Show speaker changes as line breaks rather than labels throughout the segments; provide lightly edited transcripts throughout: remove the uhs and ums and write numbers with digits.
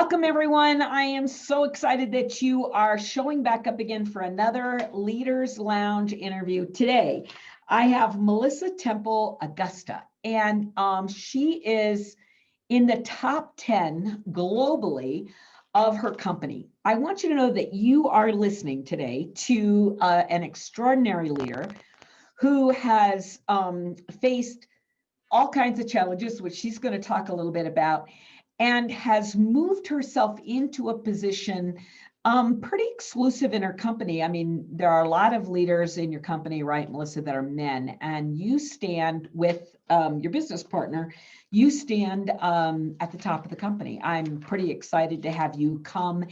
Welcome, everyone. I am so excited that you are showing back up again for another Leaders Lounge interview today. I have Melissa Temple-Agosta, and she is in the top 10 globally of her company. I want you to know that you are listening today to an extraordinary leader who has faced all kinds of challenges, which she's going to talk a little bit about, and has moved herself into a position pretty exclusive in her company. I mean, there are a lot of leaders in your company, right, Melissa, that are men, and you stand with your business partner, you stand at the top of the company. I'm pretty excited to have you come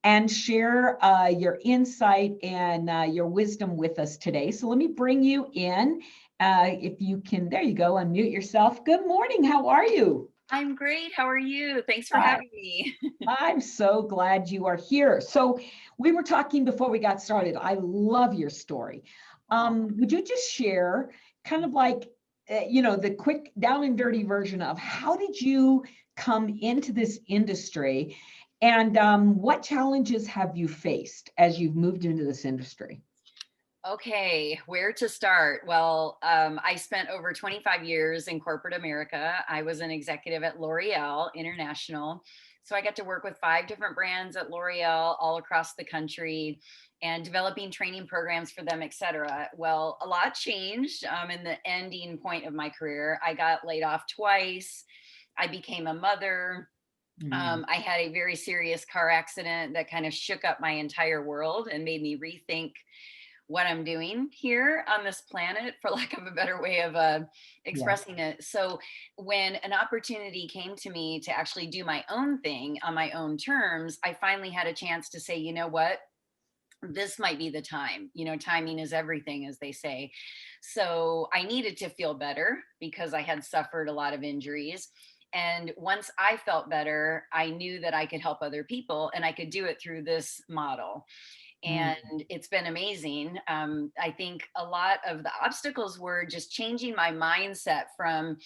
and share your insight and your wisdom with us today. So let me bring you in. If you can, there you go, unmute yourself. Good morning, how are you?
I'm great. How are you? Thanks for having me.
I'm so glad you are here. So we were talking before we got started. I love your story. Would you just share kind of like, the quick down and dirty version of how did you come into this industry and what challenges have you faced as you've moved into this industry?
Okay, where to start? Well, I spent over 25 years in corporate America. I was an executive at L'Oreal International. So I got to work with 5 different brands at L'Oreal all across the country and developing training programs for them, et cetera. Well, a lot changed in the ending point of my career. I got laid off twice. I became a mother. I had a very serious car accident that kind of shook up my entire world and made me rethink what I'm doing here on this planet, for lack of a better way of expressing it. So when an opportunity came to me to actually do my own thing on my own terms, I finally had a chance to say, you know what? This might be the time. Timing is everything, as they say. So I needed to feel better because I had suffered a lot of injuries. And once I felt better, I knew that I could help other people and I could do it through this model. And it's been amazing. I think a lot of the obstacles were just changing my mindset from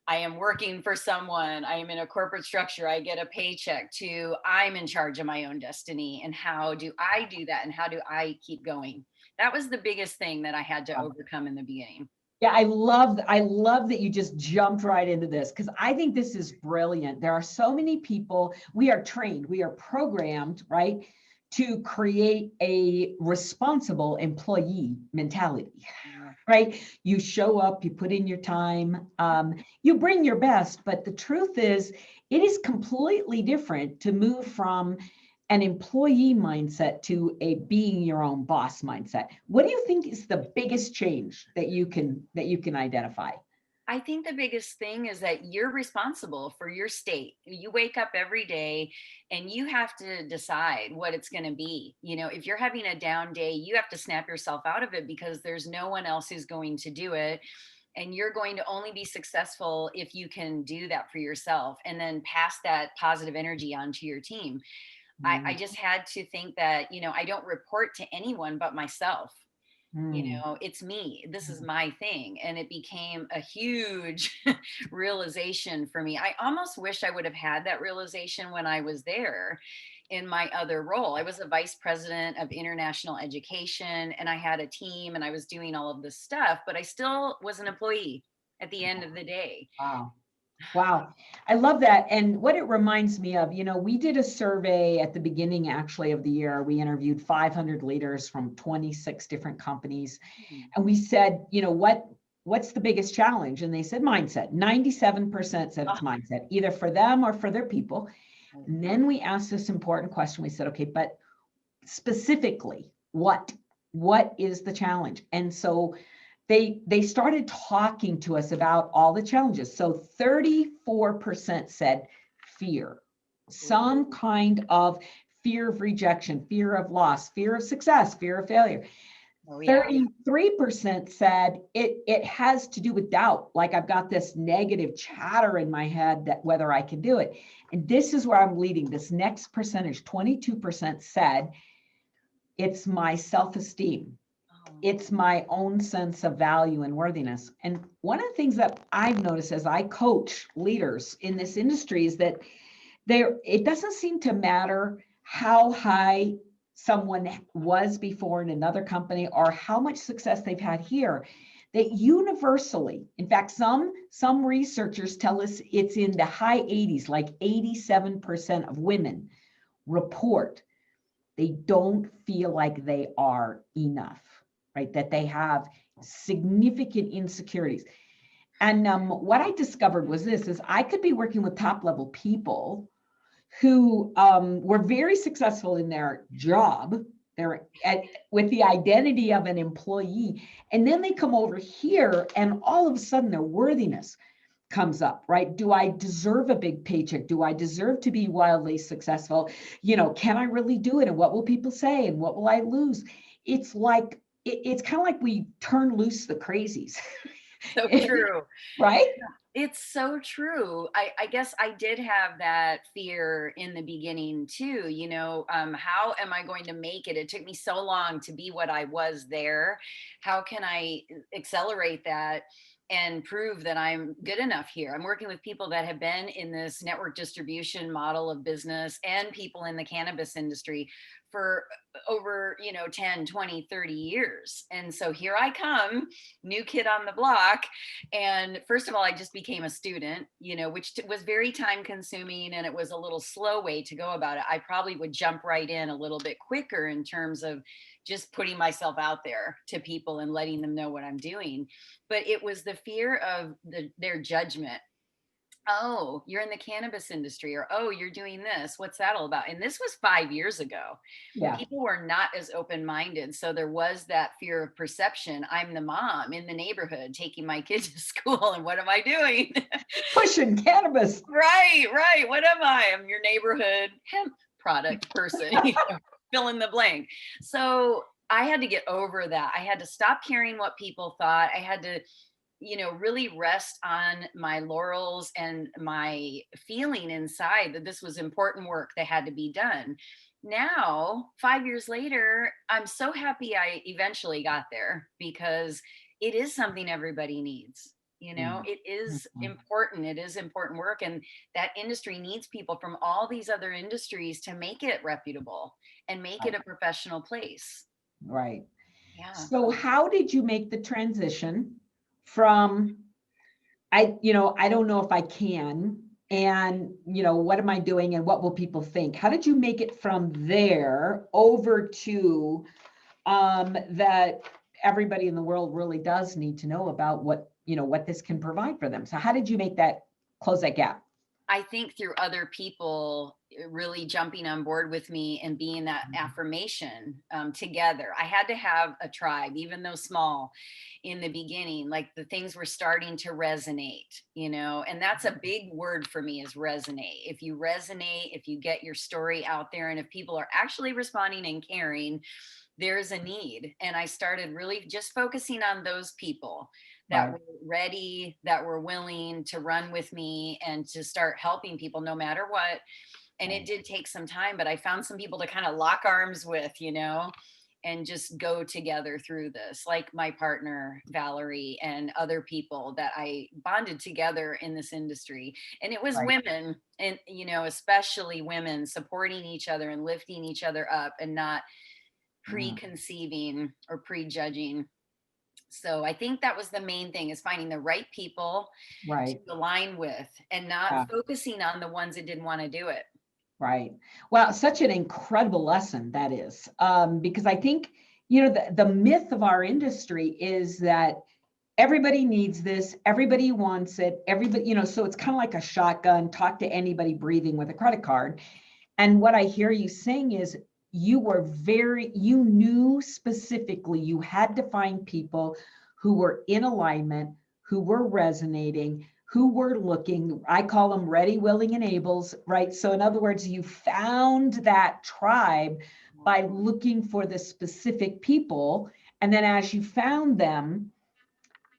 I am working for someone, I am in a corporate structure, I get a paycheck, to I'm in charge of my own destiny. And how do I do that? And how do I keep going? That was the biggest thing that I had to overcome in the beginning.
Yeah, I love that you just jumped right into this because I think this is brilliant. There are so many people, we are trained, we are programmed, right, to create a responsible employee mentality, right? You show up, you put in your time, you bring your best, but the truth is, it is completely different to move from an employee mindset to a being your own boss mindset. What do you think is the biggest change that you can identify?
I think the biggest thing is that you're responsible for your state. You wake up every day and you have to decide what it's going to be. If you're having a down day, you have to snap yourself out of it because there's no one else who's going to do it. And you're going to only be successful if you can do that for yourself and then pass that positive energy on to your team. I just had to think that, I don't report to anyone but myself. It's me. This is my thing. And it became a huge realization for me. I almost wish I would have had that realization when I was there in my other role. I was a vice president of international education and I had a team and I was doing all of this stuff, but I still was an employee at the end of the day.
Wow. Wow. I love that. And what it reminds me of, we did a survey at the beginning actually of the year. We interviewed 500 leaders from 26 different companies. And we said, what's the biggest challenge? And they said mindset. 97% said it's mindset, either for them or for their people. And then we asked this important question. We said, okay, but specifically, what is the challenge? And so they started talking to us about all the challenges. So 34% said fear, some kind of fear of rejection, fear of loss, fear of success, fear of failure. 33% said it has to do with doubt. Like I've got this negative chatter in my head that whether I can do it. And this is where I'm leading. This next percentage, 22% said it's my self-esteem. It's my own sense of value and worthiness. And one of the things that I've noticed as I coach leaders in this industry is that it doesn't seem to matter how high someone was before in another company or how much success they've had here, that universally, in fact, some researchers tell us it's in the high 80s, like 87% of women report they don't feel like they are enough, right? That they have significant insecurities. And what I discovered was this, is I could be working with top level people who were very successful in their job. They're with the identity of an employee. And then they come over here and all of a sudden their worthiness comes up, right? Do I deserve a big paycheck? Do I deserve to be wildly successful? Can I really do it? And what will people say? And what will I lose? It's like, it's kind of like we turn loose the crazies.
So true.
Right?
It's so true. I guess I did have that fear in the beginning too. How am I going to make it? It took me so long to be what I was there. How can I accelerate that and prove that I'm good enough here? I'm working with people that have been in this network distribution model of business and people in the cannabis industry for over 10, 20, 30 years. And so here I come, new kid on the block. And first of all, I just became a student, which was very time consuming, and it was a little slow way to go about it. I probably would jump right in a little bit quicker in terms of just putting myself out there to people and letting them know what I'm doing. But it was the fear of their judgment. Oh, you're in the cannabis industry, or, oh, you're doing this. What's that all about? And this was 5 years ago.
Yeah.
People were not as open-minded. So there was that fear of perception. I'm the mom in the neighborhood taking my kids to school. And what am I doing?
Pushing cannabis.
Right. What am I? I'm your neighborhood hemp product person, fill in the blank. So I had to get over that. I had to stop caring what people thought. I had to really rest on my laurels and my feeling inside that this was important work that had to be done. Now, 5 years later, I'm so happy I eventually got there, because it is something everybody needs. It is important. It is important work. And that industry needs people from all these other industries to make it reputable and make it a professional place.
Right.
Yeah.
So how did you make the transition from, I don't know if I can, and, what am I doing and what will people think? How did you make it from there over to that everybody in the world really does need to know about what this can provide for them? So how did you close that gap?
I think through other people really jumping on board with me and being that affirmation together. I had to have a tribe, even though small in the beginning, like the things were starting to resonate, and that's a big word for me, is resonate. If you resonate, if you get your story out there, and if people are actually responding and caring, there's a need. And I started really just focusing on those people that were ready, that were willing to run with me and to start helping people no matter what. And it did take some time, but I found some people to kind of lock arms with, and just go together through this, like my partner, Valerie, and other people that I bonded together in this industry. And it was women, and, especially women supporting each other and lifting each other up and not preconceiving or prejudging. So I think that was the main thing, is finding the right people to align with and not focusing on the ones that didn't want to do it.
Right. Well, such an incredible lesson that is, because I think, the myth of our industry is that everybody needs this, everybody wants it, everybody, so it's kind of like a shotgun, talk to anybody breathing with a credit card. And what I hear you saying is, you knew specifically you had to find people who were in alignment, who were resonating, who were looking, I call them ready, willing, and ables, right? So in other words, you found that tribe by looking for the specific people. And then as you found them,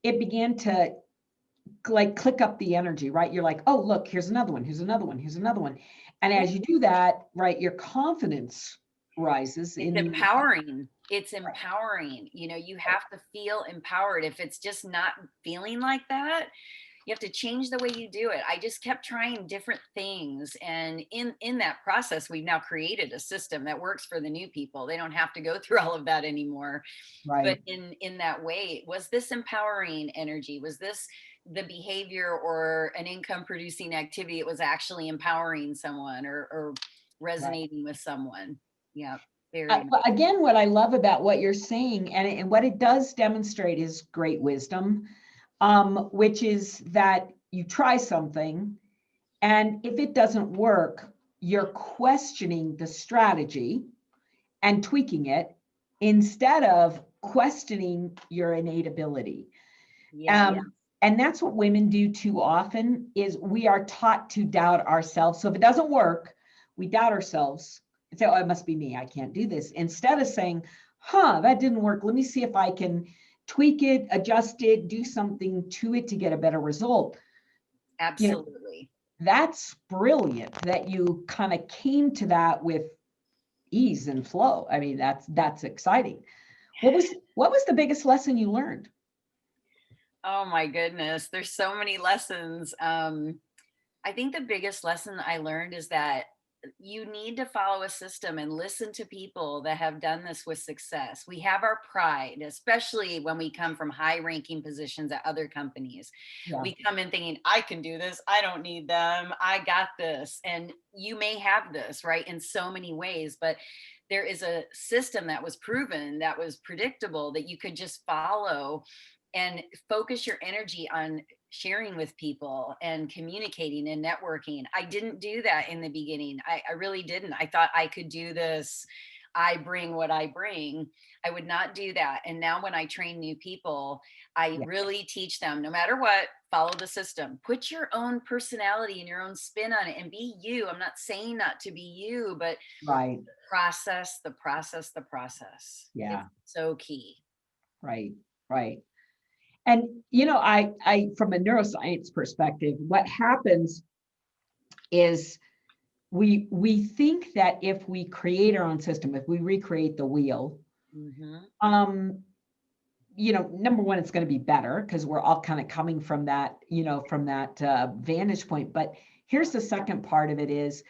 it began to click up the energy, right? You're like, oh, look, here's another one, here's another one, here's another one. And as you do that, right, your confidence rises.
It's empowering. It's empowering. You have to feel empowered. If it's just not feeling like that, You have to change the way you do it. I just kept trying different things. And in that process, we've now created a system that works for the new people. They don't have to go through all of that anymore. But
Right.
in that way, was this empowering energy? Was this the behavior or an income producing activity? It was actually empowering someone or
Right.
resonating with someone. Yeah, very much.
Again, what I love about what you're saying, and what it does demonstrate is great wisdom, which is that you try something, and if it doesn't work, you're questioning the strategy and tweaking it instead of questioning your innate ability.
Yeah.
And that's what women do too often, is we are taught to doubt ourselves. So if it doesn't work, we doubt ourselves and say, oh, it must be me, I can't do this. Instead of saying, that didn't work. Let me see if I can tweak it, adjust it, do something to it to get a better result.
Absolutely.
That's brilliant that you kind of came to that with ease and flow. I mean, that's exciting. What was the biggest lesson you learned?
Oh my goodness. There's so many lessons. I think the biggest lesson I learned is that you need to follow a system and listen to people that have done this with success. We have our pride, especially when we come from high ranking positions at other companies.
Yeah.
We come in thinking, I can do this. I don't need them. I got this. And you may have this, right? In so many ways, but there is a system that was proven, that was predictable, that you could just follow and focus your energy on sharing with people and communicating and networking. I didn't do that in the beginning. I really didn't. I thought I could do this. I bring what I bring. I would not do that. And now when I train new people, I
Yeah.
really teach them, no matter what, follow the system. Put your own personality and your own spin on it and be you. I'm not saying not to be you, but
Right.
the process.
Yeah.
It's so key.
Right. Right. And I from a neuroscience perspective, what happens is we think that if we create our own system, if we recreate the wheel,
Mhm.
number one, it's going to be better because we're all kind of coming from that, vantage point. But here's the second part of it is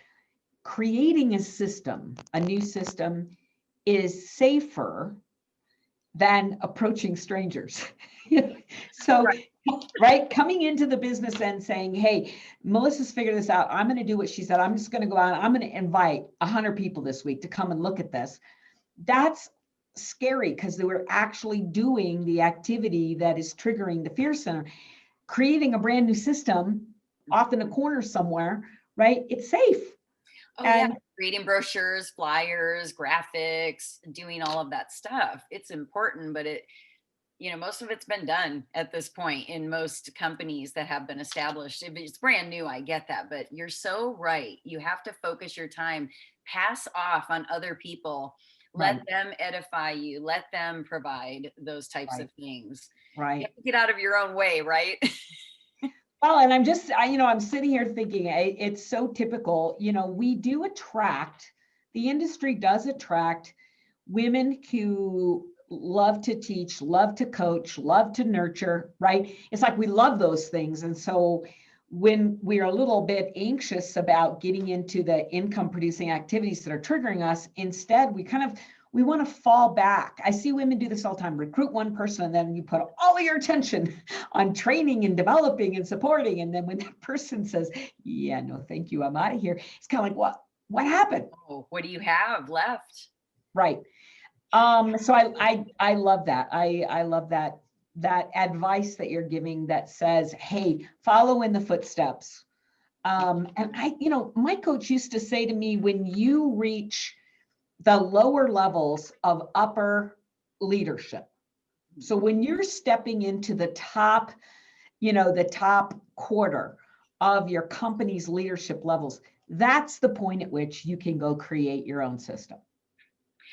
creating a new system is safer than approaching strangers. So, right, coming into the business and saying, hey, Melissa's figured this out. I'm going to do what she said. I'm just going to go out. I'm going to invite 100 people this week to come and look at this. That's scary because they were actually doing the activity that is triggering the fear center. Creating a brand new system off in a corner somewhere, right? It's safe.
Oh yeah,
And
creating brochures, flyers, graphics, doing all of that stuff. It's important, but most of it's been done at this point in most companies that have been established. If it's brand new, I get that, but you're so right. You have to focus your time, pass off on other people, let
right,
them edify you, let them provide those types
right,
of things. You
right.
have to get out of your own way, right?
Well, and I'm sitting here thinking it's so typical. We do attract, the industry does attract women who love to teach, love to coach, love to nurture, right? It's like we love those things. And so when we're a little bit anxious about getting into the income producing activities that are triggering us, instead we want to fall back. I see women do this all the time. Recruit one person and then you put all of your attention on training and developing and supporting. And then when that person says, yeah, no, thank you, I'm out of here. It's kind of like, what happened?
Oh, what do you have left?
Right. So I love that. I love that advice that you're giving that says, hey, follow in the footsteps. And my coach used to say to me, when you reach the lower levels of upper leadership, so when you're stepping into the top quarter of your company's leadership levels, that's the point at which you can go create your own system.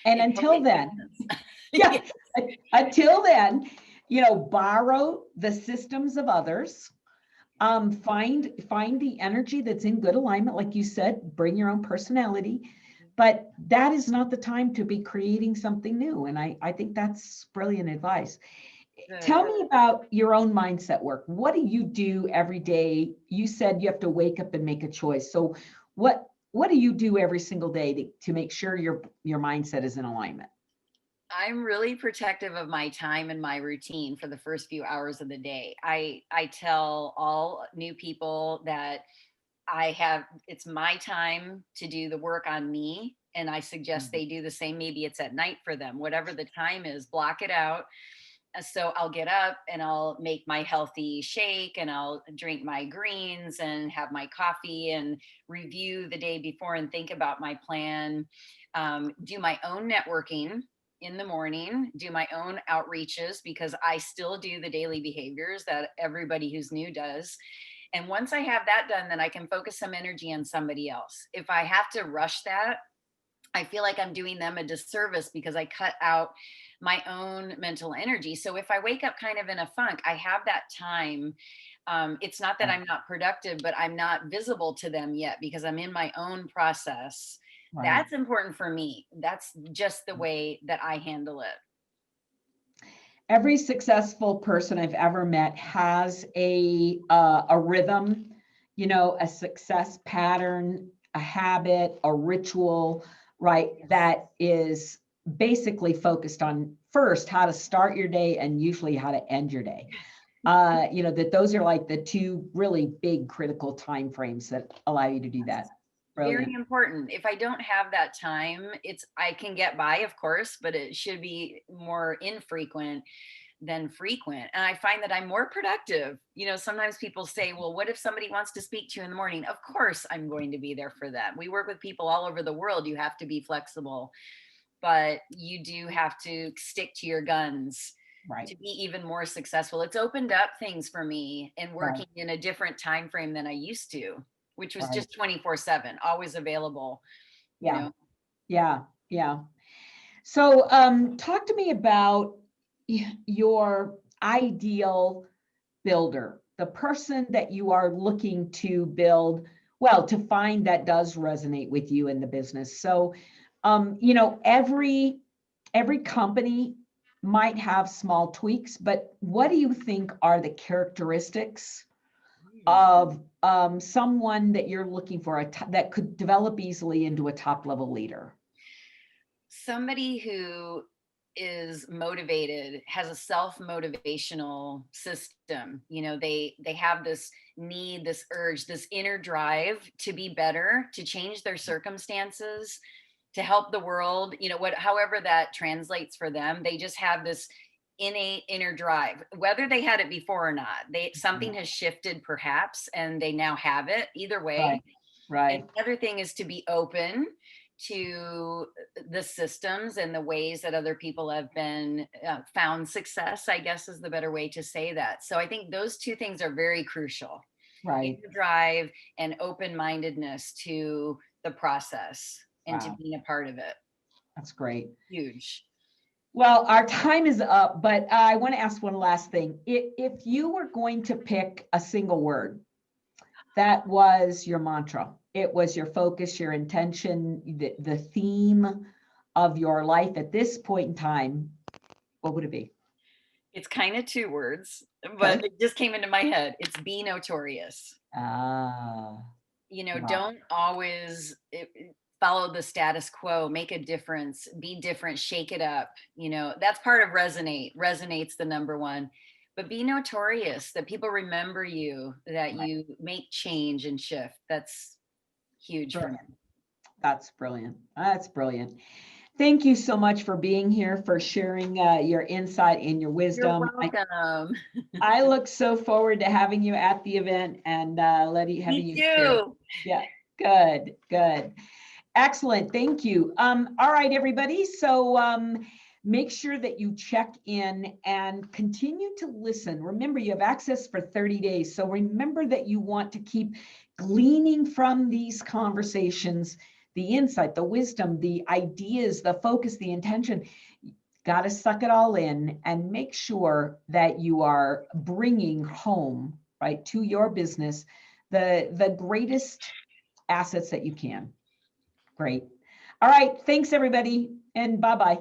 And
It
until
totally
then,
makes sense.
yeah, until then, borrow the systems of others. Find the energy that's in good alignment, like you said, bring your own personality. But that is not the time to be creating something new. And I think that's brilliant advice. Tell me about your own mindset work. What do you do every day? You said you have to wake up and make a choice. So what do you do every single day to make sure your mindset is in alignment?
I'm really protective of my time and my routine for the first few hours of the day. I tell all new people that it's my time to do the work on me. And I suggest they do the same. Maybe it's at night for them, whatever the time is, block it out. So I'll get up and I'll make my healthy shake and I'll drink my greens and have my coffee and review the day before and think about my plan. Do my own networking in the morning, do my own outreaches because I still do the daily behaviors that everybody who's new does. And once I have that done, then I can focus some energy on somebody else. If I have to rush that, I feel like I'm doing them a disservice because I cut out my own mental energy. So if I wake up kind of in a funk, I have that time. It's not that I'm not productive, but I'm not visible to them yet because I'm in my own process.
Right.
That's important for me. That's just the way that I handle it.
Every successful person I've ever met has a rhythm, a success pattern, a habit, a ritual, right? That is basically focused on first how to start your day and usually how to end your day. That those are like the two really big critical time frames that allow you to do that. Brilliant.
Very important. If I don't have that time, I can get by, of course, but it should be more infrequent than frequent. And I find that I'm more productive. Sometimes people say, well, what if somebody wants to speak to you in the morning? Of course, I'm going to be there for them. We work with people all over the world. You have to be flexible, but you do have to stick to your guns. Right. To be even more successful. It's opened up things for me and working in a different time frame than I used to, which was just 24/7, always available.
Yeah. Yeah. So talk to me about your ideal builder, the person that you are looking to build, to find that does resonate with you in the business. So, every company might have small tweaks, but what do you think are the characteristics of someone that you're looking for that could develop easily into a top level leader?
Somebody who is motivated, has a self-motivational system. They have this need, this urge, this inner drive to be better, to change their circumstances, to help the world, however that translates for them. They just have this innate inner drive, whether they had it before or not. Something has shifted perhaps, and they now have it. Either way. Right. And the other thing is to be open to the systems and the ways that other people have been found success, I guess is the better way to say that. So I think those two things are very crucial. Right. Inner drive and open-mindedness to the process and to being a part of it.
That's great.
Huge.
Well, our time is up, but I want to ask one last thing. If you were going to pick a single word that was your mantra, it was your focus, your intention, the theme of your life at this point in time, what would it be?
It's kind of two words, but it just came into my head. It's be notorious. Don't always follow the status quo, make a difference, be different, shake it up. That's part of resonates the number one, but be notorious, that people remember you, that you make change and shift. That's huge for me.
That's brilliant. That's brilliant. Thank you so much for being here, for sharing your insight and your wisdom.
You're welcome.
I look so forward to having you at the event and having you share. Yeah, good. Excellent. Thank you. All right, everybody. So make sure that you check in and continue to listen. Remember, you have access for 30 days. So remember that you want to keep gleaning from these conversations, the insight, the wisdom, the ideas, the focus, the intention. Got to suck it all in and make sure that you are bringing home, right, to your business, the greatest assets that you can. Great. All right. Thanks, everybody. And bye-bye.